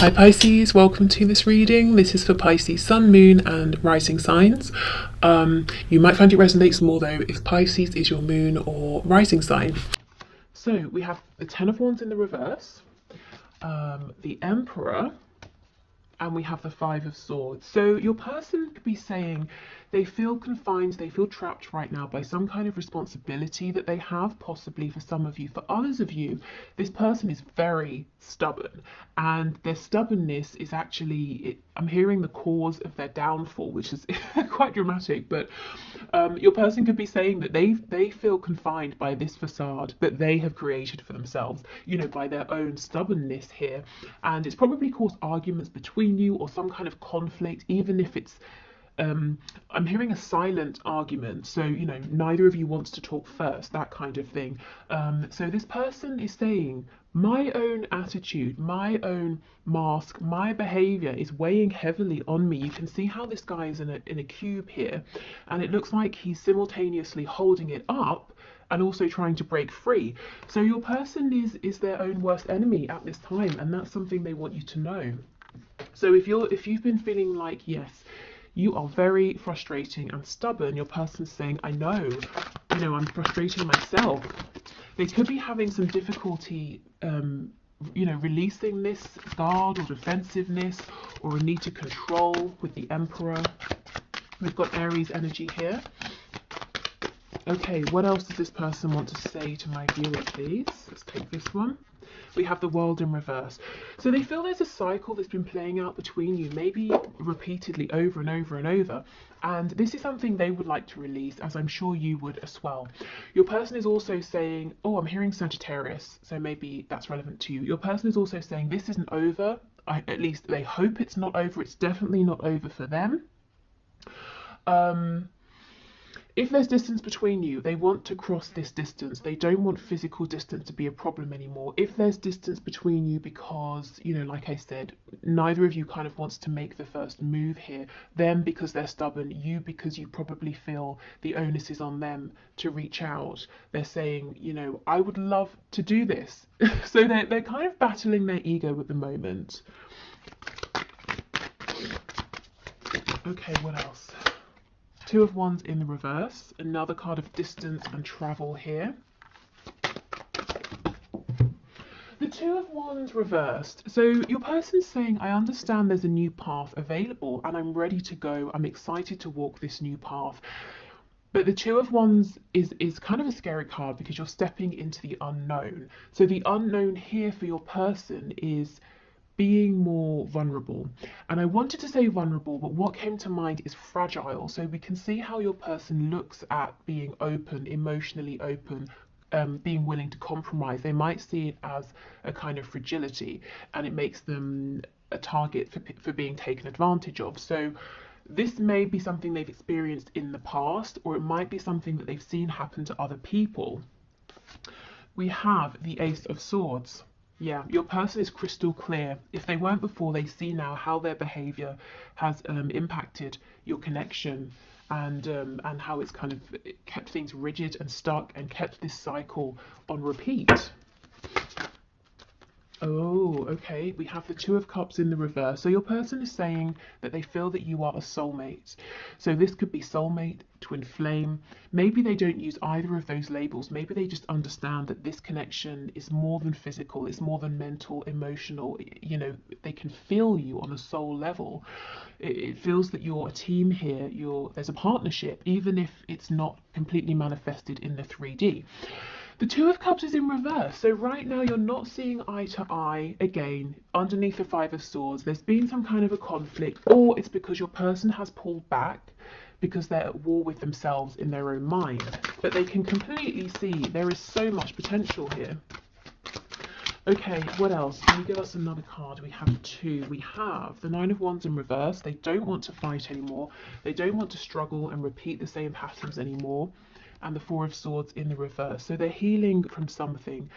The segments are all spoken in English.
Hi Pisces, welcome to this reading. This is for Pisces Sun, Moon and Rising signs. You might find it resonates more though if Pisces is your moon or rising sign. So we have the Ten of Wands in the reverse, the Emperor, and we have the Five of Swords. So your person could be saying they feel confined, they feel trapped right now by some kind of responsibility that they have, possibly for some of you. For others of you, this person is very stubborn, and their stubbornness is actually, I'm hearing the cause of their downfall, which is quite dramatic, but your person could be saying that they feel confined by this facade that they have created for themselves, you know, by their own stubbornness here. And it's probably caused arguments between you or some kind of conflict, even if it's I'm hearing a silent argument, so you know neither of you wants to talk first, that kind of thing. So this person is saying my own attitude, my own mask, my behavior is weighing heavily on me. You can see how this guy is in a cube here, and it looks like he's simultaneously holding it up and also trying to break free. So your person is their own worst enemy at this time, and that's something they want you to know. So if you've been feeling like, yes, you are very frustrating and stubborn, your person's saying, I know, you know, I'm frustrating myself. They could be having some difficulty, you know, releasing this guard or defensiveness or a need to control with the Emperor. We've got Aries energy here. Okay, what else does this person want to say to my viewer, please? Let's take this one. We have the World in reverse. So they feel there's a cycle that's been playing out between you, maybe repeatedly over and over and over. And this is something they would like to release, as I'm sure you would as well. Your person is also saying, oh, I'm hearing Sagittarius, so maybe that's relevant to you. Your person is also saying this isn't over. At least they hope it's not over. It's definitely not over for them. If there's distance between you, they want to cross this distance. They don't want physical distance to be a problem anymore. If there's distance between you because, you know, like I said, neither of you kind of wants to make the first move here, them because they're stubborn, you because you probably feel the onus is on them to reach out. They're saying, you know, I would love to do this. So they're kind of battling their ego at the moment. Okay, what else? Two of Wands in the reverse, another card of distance and travel here. The Two of Wands reversed. So your person's saying, I understand there's a new path available and I'm ready to go. I'm excited to walk this new path. But the Two of Wands is kind of a scary card because you're stepping into the unknown. So the unknown here for your person is being more vulnerable. And I wanted to say vulnerable, but what came to mind is fragile. So we can see how your person looks at being open, emotionally open, being willing to compromise. They might see it as a kind of fragility, and it makes them a target for being taken advantage of. So this may be something they've experienced in the past, or it might be something that they've seen happen to other people. We have the Ace of Swords. Yeah, your person is crystal clear. If they weren't before, they see now how their behavior has impacted your connection, and how it's kind of kept things rigid and stuck and kept this cycle on repeat. Oh, okay. We have the Two of Cups in the reverse. So your person is saying that they feel that you are a soulmate. So this could be soulmate, twin flame. Maybe they don't use either of those labels. Maybe they just understand that this connection is more than physical. It's more than mental, emotional. You know, they can feel you on a soul level. It feels that you're a team here. There's a partnership, even if it's not completely manifested in the 3D. The Two of Cups is in reverse, so right now you're not seeing eye to eye again underneath the Five of Swords. There's been some kind of a conflict, or it's because your person has pulled back because they're at war with themselves in their own mind. But they can completely see there is so much potential here. Okay, what else? Can you give us another card? We have two. We have the Nine of Wands in reverse. They don't want to fight anymore. They don't want to struggle and repeat the same patterns anymore. And the Four of Swords in the reverse. So they're healing from something,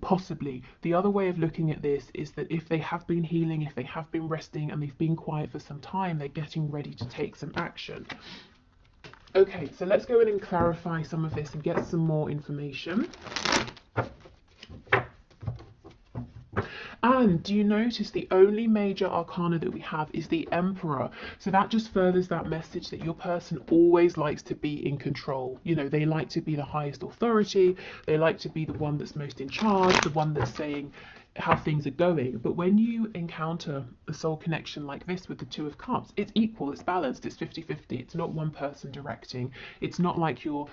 possibly. The other way of looking at this is that if they have been healing, if they have been resting and they've been quiet for some time, they're getting ready to take some action. Okay, so let's go in and clarify some of this and get some more information. And do you notice the only major arcana that we have is the Emperor? So that just furthers that message that your person always likes to be in control. You know, they like to be the highest authority. They like to be the one that's most in charge, the one that's saying how things are going. But when you encounter a soul connection like this with the Two of Cups, it's equal, it's balanced, it's 50-50. It's not one person directing. It's not like you're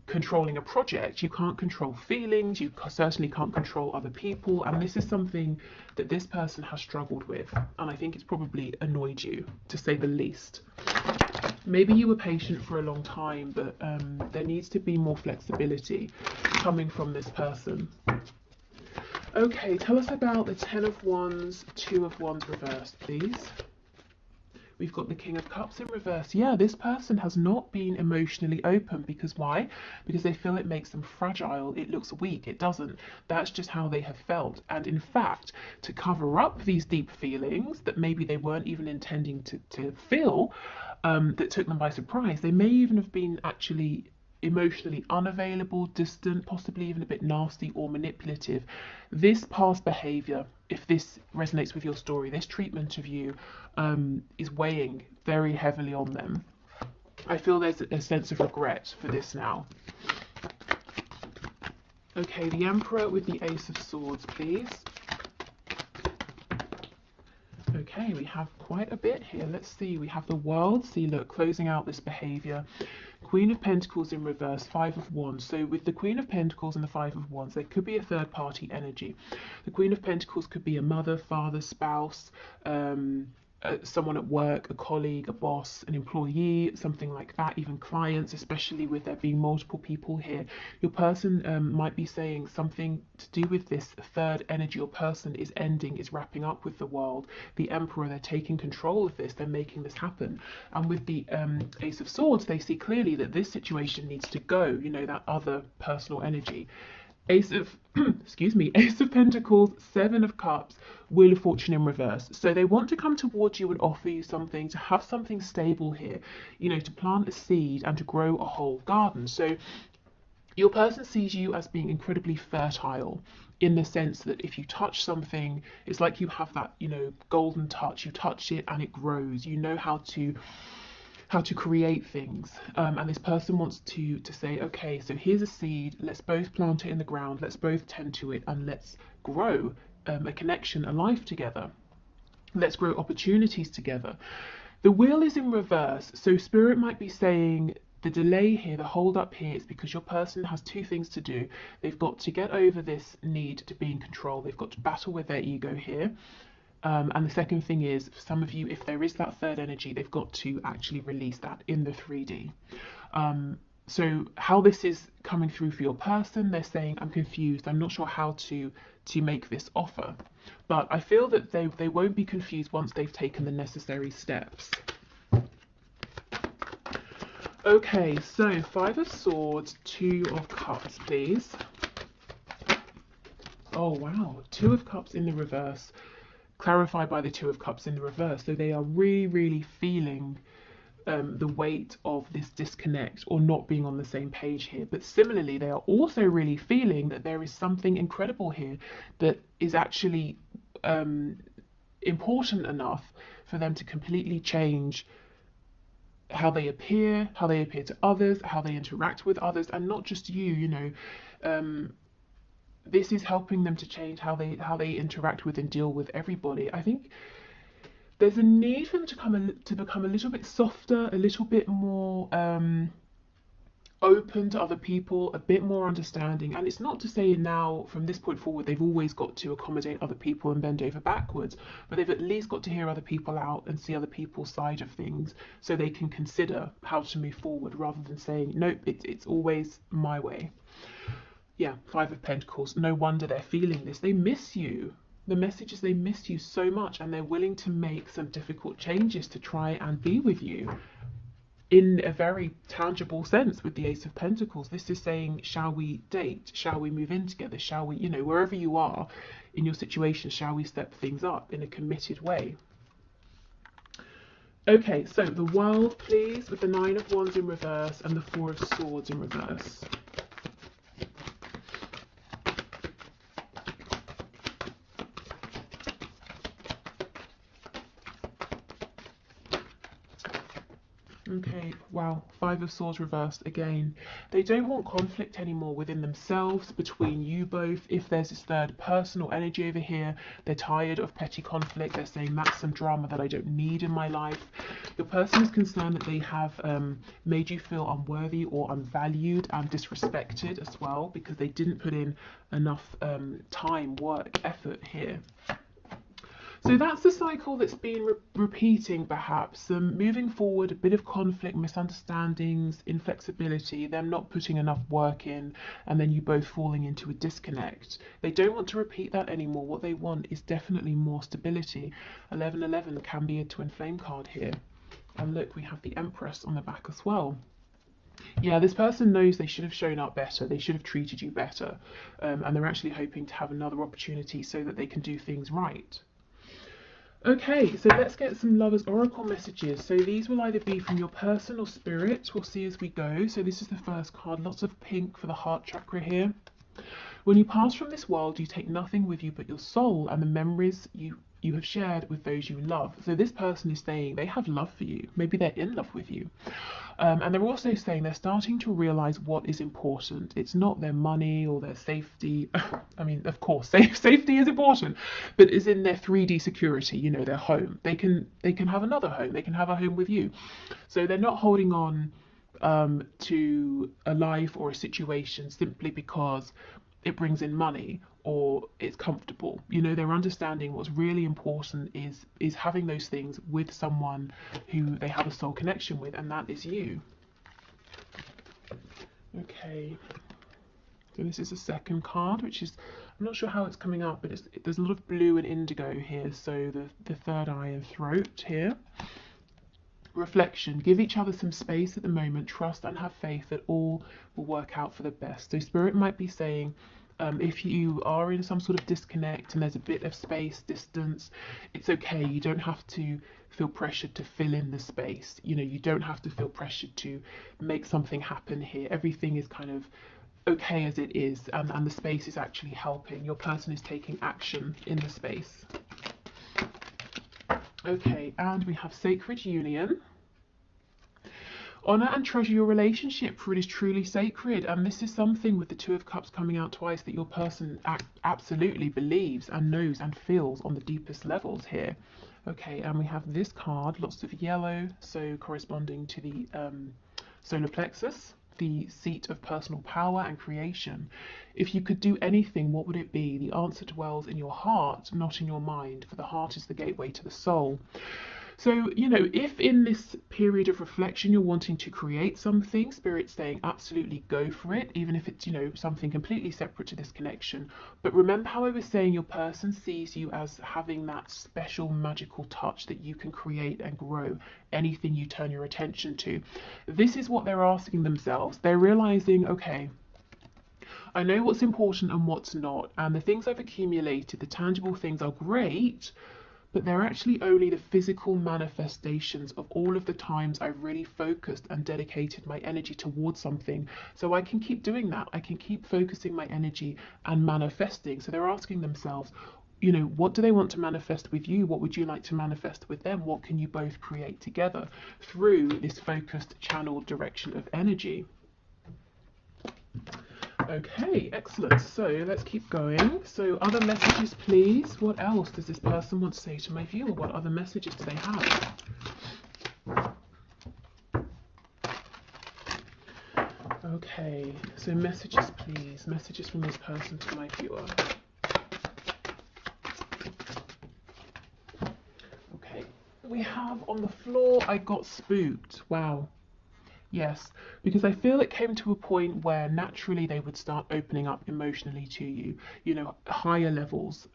controlling a project. You can't control feelings, you certainly can't control other people, and this is something that this person has struggled with, and I think it's probably annoyed you, to say the least. Maybe you were patient for a long time, but there needs to be more flexibility coming from this person. Okay, tell us about the Ten of Wands, Two of Wands reversed, please. We've got the King of Cups in reverse. Yeah, this person has not been emotionally open. Because why? Because they feel it makes them fragile. It looks weak. It doesn't. That's just how they have felt. And in fact, to cover up these deep feelings that maybe they weren't even intending to feel, that took them by surprise, they may even have been actually emotionally unavailable, distant, possibly even a bit nasty or manipulative. This past behavior, if this resonates with your story, this treatment of you is weighing very heavily on them. I feel there's a sense of regret for this now. Okay, the Emperor with the Ace of Swords, please. Okay, we have quite a bit here. Let's see. We have the World. See, look, closing out this behavior. Queen of Pentacles in reverse, Five of Wands. So with the Queen of Pentacles and the Five of Wands, there could be a third party energy. The Queen of Pentacles could be a mother, father, spouse, someone at work, a colleague, a boss, an employee, something like that, even clients, especially with there being multiple people here. Your person might be saying something to do with this third energy or person is ending, is wrapping up with the World. The Emperor, they're taking control of this, they're making this happen. And with the Ace of Swords, they see clearly that this situation needs to go, you know, that other personal energy. Ace of excuse me, Ace of Pentacles, Seven of Cups, Wheel of Fortune in reverse. So they want to come towards you and offer you something, to have something stable here, you know, to plant a seed and to grow a whole garden. So your person sees you as being incredibly fertile, in the sense that if you touch something, it's like you have that, you know, golden touch. You touch it and it grows. You know how to create things, and this person wants to say, okay, so here's a seed, let's both plant it in the ground, let's both tend to it, and let's grow a connection, a life together. Let's grow opportunities together. The Wheel is in reverse, so Spirit might be saying the delay here, the hold up here, is because your person has two things to do. They've got to get over this need to be in control. They've got to battle with their ego here. And the second thing is, for some of you, if there is that third energy, they've got to actually release that in the 3D. So how this is coming through for your person, they're saying, I'm confused, I'm not sure how to make this offer. But I feel that they won't be confused once they've taken the necessary steps. Okay, so Five of Swords, Two of Cups, please. Oh, wow. Two of Cups in the reverse, clarified by the Two of Cups in the reverse. So they are really, really feeling the weight of this disconnect or not being on the same page here. But similarly, they are also really feeling that there is something incredible here that is actually important enough for them to completely change how they appear to others, how they interact with others, and not just you, you know. This is helping them to change how they interact with and deal with everybody. I think there's a need for them to become a little bit softer, a little bit more open to other people, a bit more understanding. And it's not to say now, from this point forward, they've always got to accommodate other people and bend over backwards, but they've at least got to hear other people out and see other people's side of things, so they can consider how to move forward, rather than saying, nope, it's always my way. Yeah, Five of Pentacles. No wonder they're feeling this. They miss you. The message is they miss you so much, and they're willing to make some difficult changes to try and be with you in a very tangible sense. With the Ace of Pentacles, this is saying, shall we date? Shall we move in together? Shall we, you know, wherever you are in your situation, shall we step things up in a committed way? Okay, so the World, please, with the Nine of Wands in reverse and the Four of Swords in reverse. Okay, wow, Five of Swords reversed again. They don't want conflict anymore within themselves, between you both. If there's this third personal energy over here, they're tired of petty conflict. They're saying that's some drama that I don't need in my life. The person is concerned that they have made you feel unworthy or unvalued and disrespected as well, because they didn't put in enough time, work, effort here. So that's the cycle that's been repeating, perhaps. Moving forward, a bit of conflict, misunderstandings, inflexibility, them not putting enough work in, and then you both falling into a disconnect. They don't want to repeat that anymore. What they want is definitely more stability. 1111 can be a twin flame card here. And look, we have the Empress on the back as well. Yeah, this person knows they should have shown up better. They should have treated you better. And they're actually hoping to have another opportunity so that they can do things right. Okay, so let's get some Lovers Oracle messages. So these will either be from your person or spirit. We'll see as we go. So this is the first card. Lots of pink for the heart chakra here. When you pass from this world, you take nothing with you but your soul and the memories you have shared with those you love. So this person is saying they have love for you. Maybe they're in love with you. And they're also saying they're starting to realize what is important. It's not their money or their safety. I mean, of course, safety is important, but is in their 3D security, you know, their home. They can have another home. They can have a home with you. So they're not holding on to a life or a situation simply because it brings in money or it's comfortable. You know, they're understanding what's really important is having those things with someone who they have a soul connection with, and that is you. Okay, so this is the second card, which is, I'm not sure how it's coming up, but there's a lot of blue and indigo here. So the third eye and throat here. Reflection. Give each other some space at the moment. Trust and have faith that all will work out for the best. So Spirit might be saying, if you are in some sort of disconnect and there's a bit of space, distance, it's okay. You don't have to feel pressured to fill in the space. You know, you don't have to feel pressured to make something happen here. Everything is kind of okay as it is, and the space is actually helping. Your person is taking action in the space. Okay, and we have Sacred Union. Honor and treasure your relationship, for it is truly sacred. And this is something with the Two of Cups coming out twice that your person absolutely believes and knows and feels on the deepest levels here. Okay, and we have this card, lots of yellow, so corresponding to the solar plexus, the seat of personal power and creation. If you could do anything, what would it be? The answer dwells in your heart, not in your mind, for the heart is the gateway to the soul. So, you know, if in this period of reflection you're wanting to create something, Spirit's saying absolutely go for it, even if it's, you know, something completely separate to this connection. But remember how I was saying your person sees you as having that special magical touch that you can create and grow anything you turn your attention to. This is what they're asking themselves. They're realizing, okay, I know what's important and what's not, and the things I've accumulated, the tangible things are great, but they're actually only the physical manifestations of all of the times I've really focused and dedicated my energy towards something. So I can keep doing that. I can keep focusing my energy and manifesting. So they're asking themselves, you know, what do they want to manifest with you? What would you like to manifest with them? What can you both create together through this focused channeled direction of energy? Okay, excellent. So let's keep going. So other messages, please. What else does this person want to say to my viewer? What other messages do they have? Okay, so messages, please. Messages from this person to my viewer. Okay, we have on the floor, I got spooked. Wow. Yes, because I feel it came to a point where naturally they would start opening up emotionally to you, you know, higher levels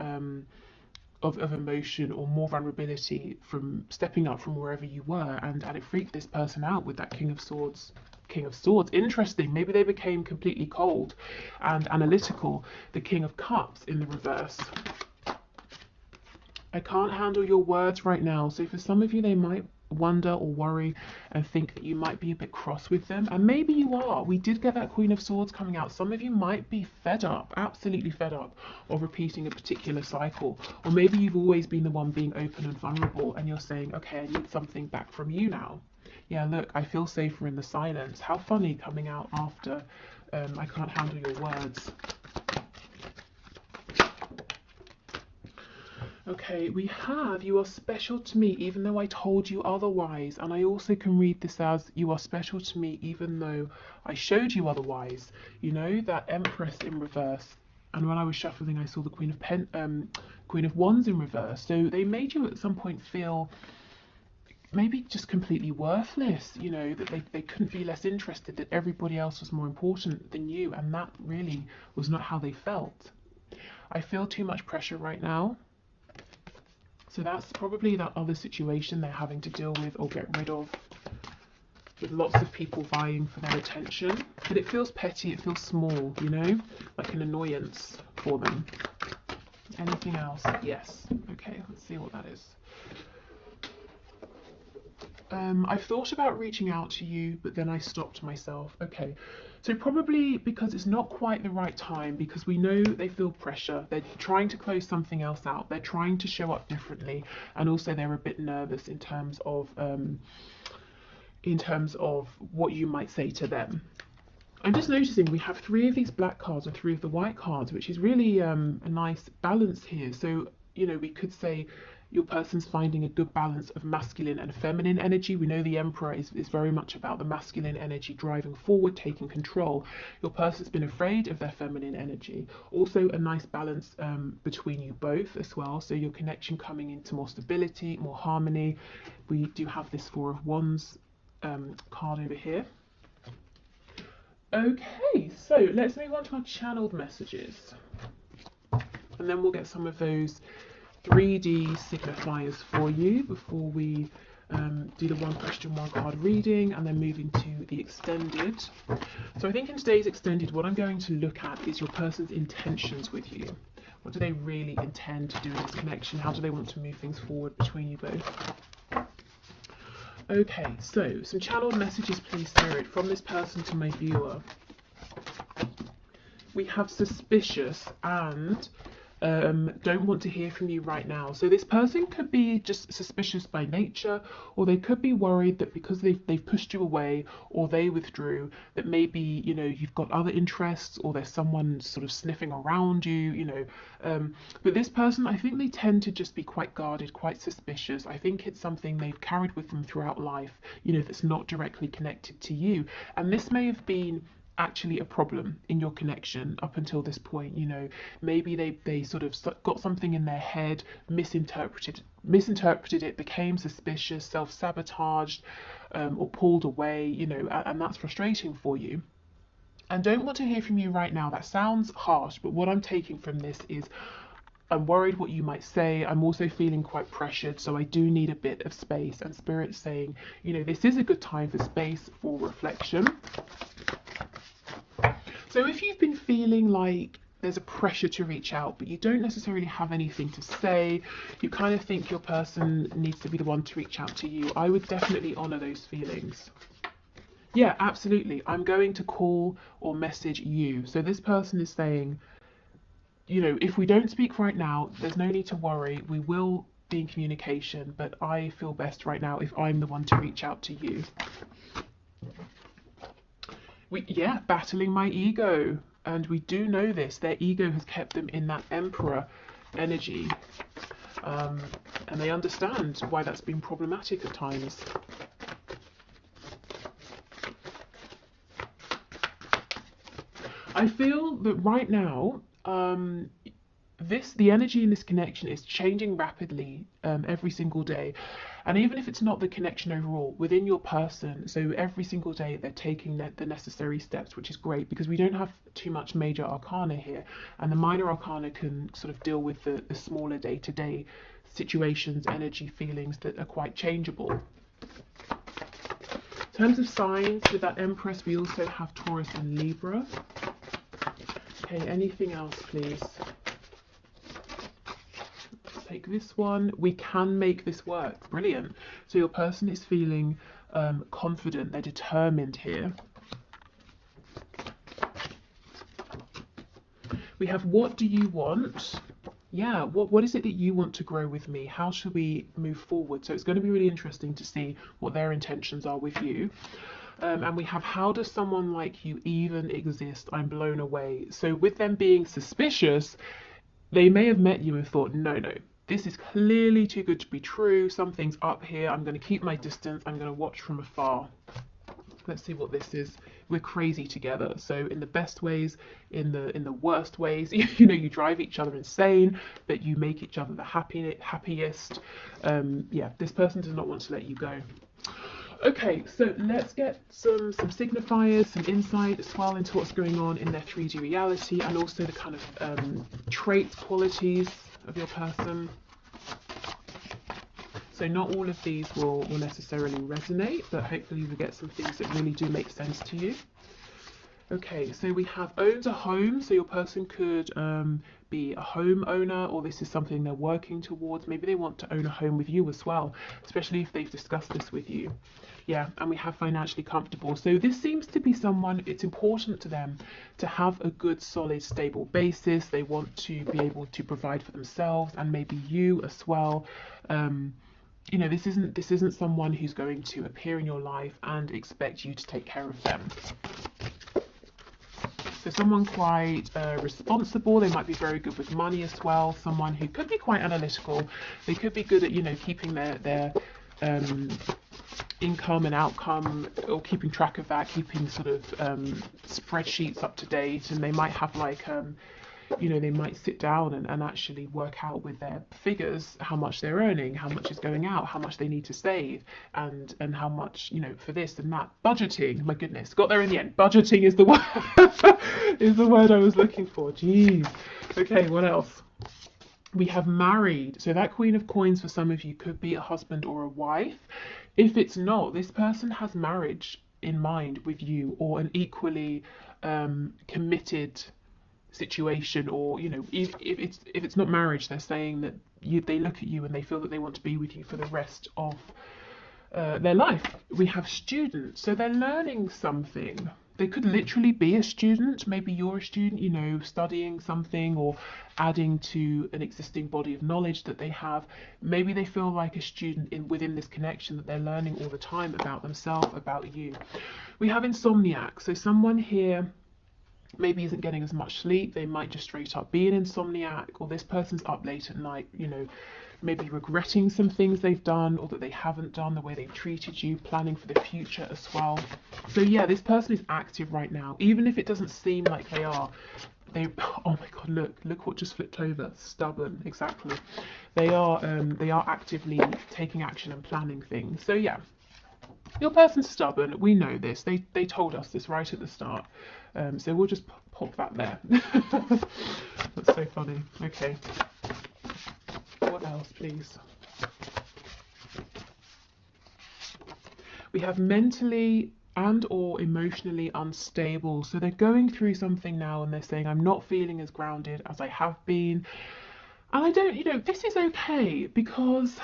of emotion or more vulnerability from stepping up from wherever you were. And it freaked this person out with that King of Swords. King of Swords. Interesting. Maybe they became completely cold and analytical. The King of Cups in the reverse. I can't handle your words right now. So for some of you, they might wonder or worry and think that you might be a bit cross with them, and maybe you are. We did get that Queen of Swords coming out. Some of you might be fed up, absolutely fed up, of repeating a particular cycle, or maybe you've always been the one being open and vulnerable and you're saying, okay, I need something back from you now. Yeah, look, I feel safer in the silence. How funny, coming out after I can't handle your words. Okay, we have you are special to me even though I told you otherwise. And I also can read this as you are special to me even though I showed you otherwise. You know, that Empress in reverse. And when I was shuffling, I saw the Queen of Wands in reverse. So they made you at some point feel maybe just completely worthless, you know, that they couldn't be less interested, that everybody else was more important than you. And that really was not how they felt. I feel too much pressure right now. So that's probably that other situation they're having to deal with or get rid of, with lots of people vying for their attention. But it feels petty, it feels small, you know, like an annoyance for them. Anything else? Yes. Okay, let's see what that is. I've thought about reaching out to you, but then I stopped myself. Okay, so probably because it's not quite the right time, because we know they feel pressure. They're trying to close something else out. They're trying to show up differently, and also they're a bit nervous in terms of what you might say to them. I'm just noticing we have 3 of these black cards and 3 of the white cards, which is really a nice balance here. So, you know, we could say your person's finding a good balance of masculine and feminine energy. We know the Emperor is very much about the masculine energy driving forward, taking control. Your person's been afraid of their feminine energy. Also a nice balance between you both as well. So your connection coming into more stability, more harmony. We do have this 4 of Wands card over here. Okay, so let's move on to our channeled messages. And then we'll get some of those 3D signifiers for you before we do the 1 question 1 card reading, and then move into the extended. So I think in today's extended, what I'm going to look at is your person's intentions with you. What do they really intend to do in this connection? How do they want to move things forward between you both? Okay, so some channeled messages, please, Spirit, from this person to my viewer. We have suspicious and don't want to hear from you right now. So this person could be just suspicious by nature, or they could be worried that because they've pushed you away or they withdrew, that maybe, you know, you've got other interests or there's someone sort of sniffing around you, you know. But this person, I think they tend to just be quite guarded, quite suspicious. I think it's something they've carried with them throughout life, you know, that's not directly connected to you. And this may have been actually a problem in your connection up until this point. You know, maybe they sort of got something in their head, misinterpreted it, became suspicious, self-sabotaged, or pulled away, you know, and that's frustrating for you. And don't want to hear from you right now. That sounds harsh, but what I'm taking from this is I'm worried what you might say. I'm also feeling quite pressured, so I do need a bit of space. And Spirit's saying, you know, this is a good time for space, for reflection. So if you've been feeling like there's a pressure to reach out, but you don't necessarily have anything to say, you kind of think your person needs to be the one to reach out to you, I would definitely honour those feelings. Yeah, absolutely. I'm going to call or message you. So this person is saying, you know, if we don't speak right now, there's no need to worry. We will be in communication, but I feel best right now if I'm the one to reach out to you. Yeah, battling my ego. And we do know this. Their ego has kept them in that Emperor energy. And they understand why that's been problematic at times. I feel that right now, the energy in this connection is changing rapidly every single day. And even if it's not the connection overall, within your person, so every single day they're taking the necessary steps, which is great because we don't have too much major arcana here. And the minor arcana can sort of deal with the smaller day-to-day situations, energy, feelings that are quite changeable. In terms of signs, with that Empress, we also have Taurus and Libra. Okay, anything else, please? take this one. We can make this work. Brilliant. So your person is feeling confident. They're determined here. We have, what do you want? Yeah, what is it that you want to grow with me? How should we move forward? So it's going to be really interesting to see what their intentions are with you. And we have, how does someone like you even exist? I'm blown away. So with them being suspicious, they may have met you and thought, no, this is clearly too good to be true. Something's up here. I'm going to keep my distance. I'm going to watch from afar. Let's see what this is. We're crazy together. So in the best ways, in the worst ways, you know, you drive each other insane, but you make each other the happiest. Yeah, this person does not want to let you go. Okay, so let's get some signifiers, some insight as well into what's going on in their 3D reality, and also the kind of traits, qualities of your person. So not all of these will necessarily resonate, but hopefully we get some things that really do make sense to you. Okay, so we have owns a home. So your person could be a homeowner, or this is something they're working towards. Maybe they want to own a home with you as well, especially if they've discussed this with you. Yeah, and we have financially comfortable. So this seems to be someone, it's important to them to have a good, solid, stable basis. They want to be able to provide for themselves and maybe you as well. You know, this isn't someone who's going to appear in your life and expect you to take care of them. So someone quite responsible. They might be very good with money as well. Someone who could be quite analytical. They could be good at, you know, keeping their income and outcome, or keeping track of that, keeping sort of spreadsheets up to date. And they might have like you know, they might sit down and actually work out with their figures how much they're earning, how much is going out, how much they need to save, and how much, you know, for this and that. Budgeting, my goodness, got there in the end. Budgeting is the word is the word I was looking for. Jeez. Okay, what else? We have married. So that Queen of Coins for some of you could be a husband or a wife. If it's not, this person has marriage in mind with you, or an equally committed situation, or, you know, if it's not marriage, they're saying that they look at you and they feel that they want to be with you for the rest of their life. We have students, so they're learning something. They could literally be a student. Maybe you're a student, you know, studying something or adding to an existing body of knowledge that they have. Maybe they feel like a student within this connection, that they're learning all the time about themselves, about you. We have insomniac, so someone here maybe isn't getting as much sleep. They might just straight up be an insomniac, or this person's up late at night, you know, maybe regretting some things they've done or that they haven't done, the way they've treated you, planning for the future as well. So yeah, this person is active right now, even if it doesn't seem like they are. Oh my god, look what just flipped over. Stubborn, exactly. They are actively taking action and planning things. So yeah, your person's stubborn. We know this. They told us this right at the start. So we'll just pop that there. That's so funny. Okay. What else, please? We have mentally and or emotionally unstable. So they're going through something now and they're saying, I'm not feeling as grounded as I have been. And I don't, you know, this is okay, because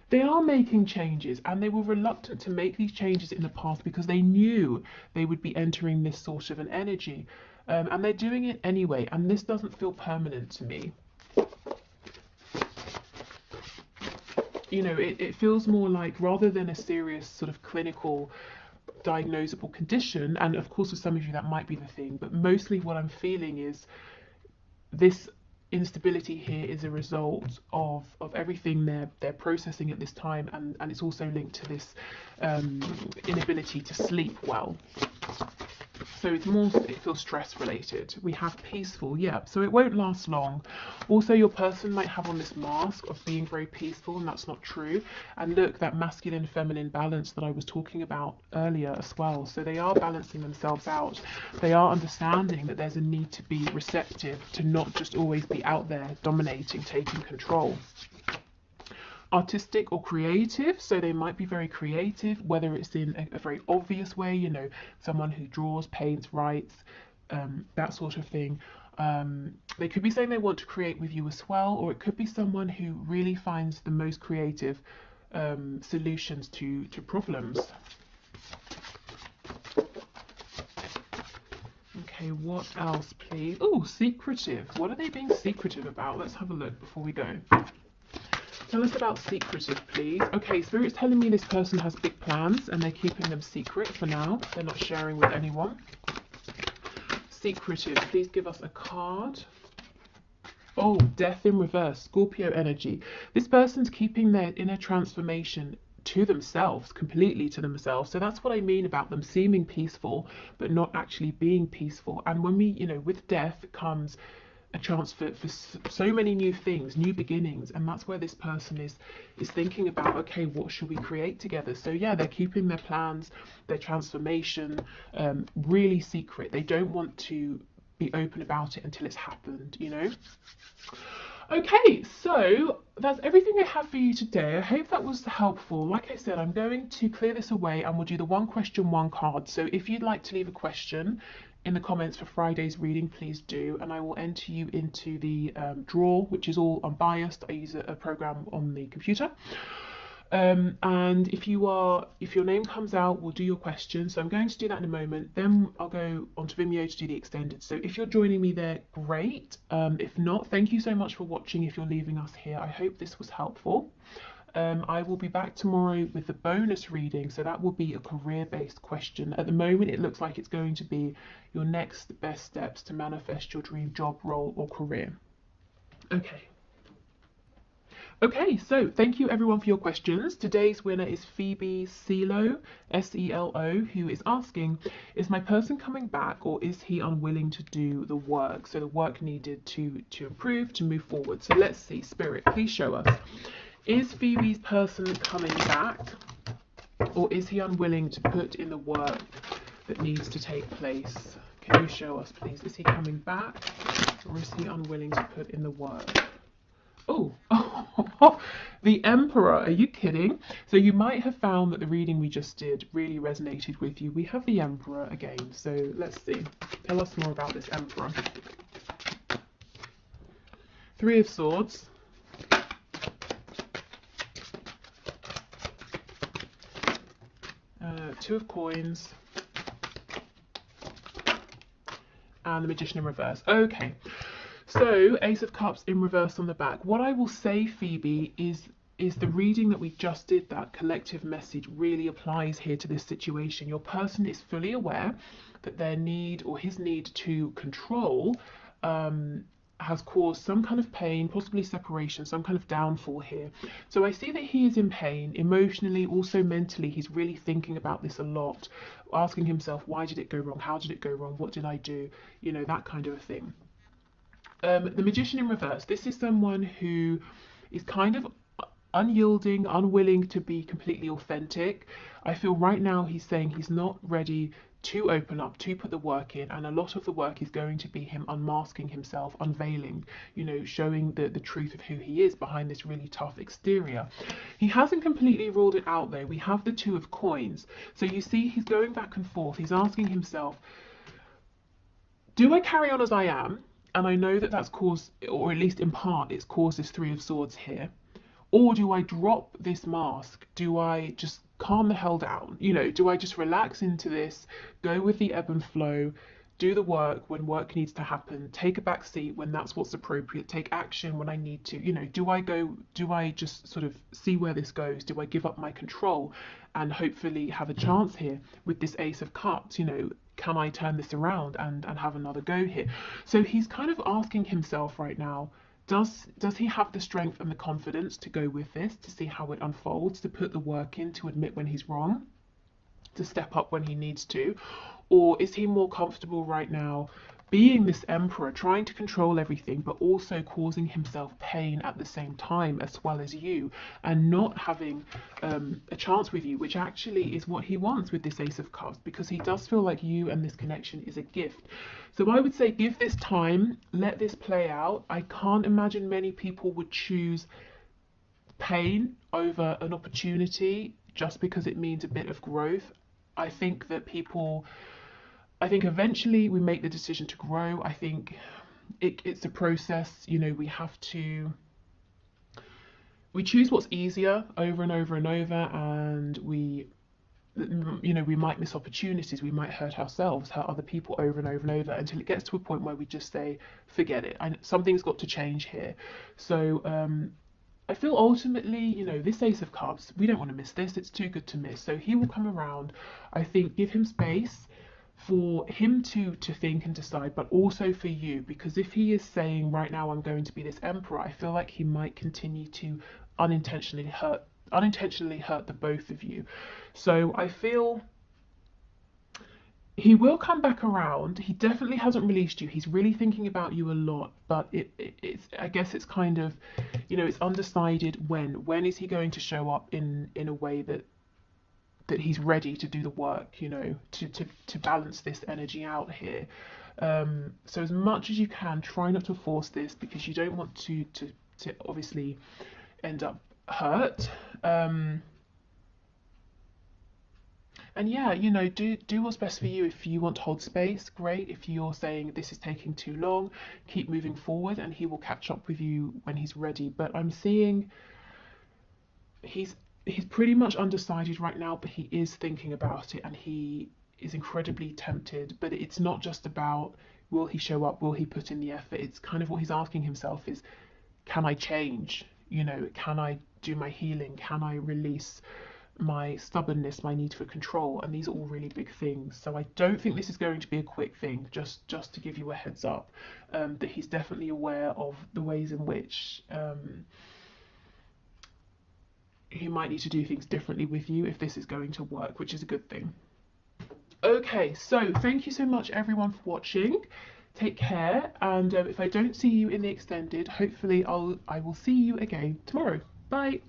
they are making changes, and they were reluctant to make these changes in the past because they knew they would be entering this sort of an energy. And they're doing it anyway, and this doesn't feel permanent to me. You know, it feels more like, rather than a serious sort of clinical diagnosable condition, and of course for some of you that might be the thing, but mostly what I'm feeling is this instability here is a result of everything they're processing at this time, and it's also linked to this inability to sleep well. So it feels stress related. We have peaceful, yeah, so it won't last long. Also, your person might have on this mask of being very peaceful, and that's not true. And look, that masculine feminine balance that I was talking about earlier as well. So they are balancing themselves out. They are understanding that there's a need to be receptive, to not just always be out there dominating, taking control. Artistic or creative, so they might be very creative, whether it's in a very obvious way, you know, someone who draws, paints, writes, that sort of thing. They could be saying they want to create with you as well, or it could be someone who really finds the most creative solutions to problems. Okay, what else, please? Oh, secretive. What are they being secretive about? Let's have a look before we go. Tell us about secretive, please. Okay, Spirit's telling me this person has big plans and they're keeping them secret for now. They're not sharing with anyone. Secretive, please give us a card. Oh, Death in reverse, Scorpio energy. This person's keeping their inner transformation to themselves, completely to themselves. So that's what I mean about them seeming peaceful, but not actually being peaceful. And when we, you know, with death comes a chance for so many new things, new beginnings, and that's where this person is thinking about, okay, what should we create together? So yeah, they're keeping their plans, their transformation really secret. They don't want to be open about it until it's happened, you know. Okay, so that's everything I have for you today. I hope that was helpful. Like I said, I'm going to clear this away and we'll do the one question, one card. So if you'd like to leave a question in the comments for Friday's reading, please do, and I will enter you into the draw, which is all unbiased. I use a program on the computer. And if your name comes out, we'll do your question. So I'm going to do that in a moment. Then I'll go onto Vimeo to do the extended. So if you're joining me there, great. If not, thank you so much for watching. If you're leaving us here, I hope this was helpful. I will be back tomorrow with the bonus reading. So that will be a career-based question. At the moment, it looks like it's going to be your next best steps to manifest your dream job, role, or career. Okay, so thank you everyone for your questions. Today's winner is Phoebe Selo, S-E-L-O, who is asking, is my person coming back or is he unwilling to do the work? So the work needed to improve, to move forward. So let's see, Spirit, please show us. Is Phoebe's person coming back or is he unwilling to put in the work that needs to take place? Can you show us, please? Is he coming back or is he unwilling to put in the work? Oh, the Emperor, are you kidding? So you might have found that the reading we just did really resonated with you. We have the Emperor again, so let's see. Tell us more about this Emperor. Three of Swords. Two of Coins. And the Magician in reverse. Okay. So, Ace of Cups in reverse on the back. What I will say, Phoebe, is the reading that we just did, that collective message, really applies here to this situation. Your person is fully aware that their need or his need to control has caused some kind of pain, possibly separation, some kind of downfall here. So I see that he is in pain emotionally, also mentally. He's really thinking about this a lot, asking himself, why did it go wrong? How did it go wrong? What did I do? You know, that kind of a thing. The Magician in reverse. This is someone who is kind of unyielding, unwilling to be completely authentic. I feel right now he's saying he's not ready to open up, to put the work in, and a lot of the work is going to be him unmasking himself, unveiling, you know, showing the truth of who he is behind this really tough exterior. He hasn't completely ruled it out though. We have the Two of Coins. So you see he's going back and forth. He's asking himself, do I carry on as I am? And I know that that's caused, or at least in part, it's caused this Three of Swords here. Or do I drop this mask? Do I just calm the hell down? You know, do I just relax into this, go with the ebb and flow, do the work when work needs to happen, take a back seat when that's what's appropriate, take action when I need to? You know, do I just sort of see where this goes? Do I give up my control and hopefully have a chance here with this Ace of Cups? You know, can I turn this around and have another go here? So he's kind of asking himself right now, does he have the strength and the confidence to go with this, to see how it unfolds, to put the work in, to admit when he's wrong, to step up when he needs to? Or is he more comfortable right now being this Emperor, trying to control everything, but also causing himself pain at the same time, as well as you, and not having a chance with you, which actually is what he wants with this Ace of Cups, because he does feel like you and this connection is a gift. So I would say give this time, let this play out. I can't imagine many people would choose pain over an opportunity just because it means a bit of growth. I think eventually we make the decision to grow. I think it's a process. You know, we choose what's easier over and over and over, and we might miss opportunities, we might hurt ourselves, hurt other people over and over and over, until it gets to a point where we just say, forget it, something's got to change here. So I feel ultimately, this Ace of Cups, we don't want to miss this, it's too good to miss. So he will come around. I think give him space for him to think and decide, but also for you, because if he is saying right now I'm going to be this emperor, I feel like he might continue to unintentionally hurt the both of you. So I feel he will come back around. He definitely hasn't released you. He's really thinking about you a lot, but it's, I guess it's kind of, it's undecided when is he going to show up in a way that he's ready to do the work, to balance this energy out here. So as much as you can, try not to force this, because you don't want to obviously end up hurt. And yeah, do what's best for you. If you want to hold space, great. If you're saying this is taking too long, keep moving forward, and he will catch up with you when he's ready. But I'm seeing he's pretty much undecided right now, but he is thinking about it, and he is incredibly tempted. But it's not just about, will he show up, will he put in the effort. It's kind of what he's asking himself is, can I change? Can I do my healing? Can I release my stubbornness, my need for control? And these are all really big things. So I don't think this is going to be a quick thing, just to give you a heads up, that he's definitely aware of the ways in which he might need to do things differently with you if this is going to work, which is a good thing. Okay, so thank you so much everyone for watching. Take care, and if I don't see you in the extended, hopefully I will see you again tomorrow. Bye.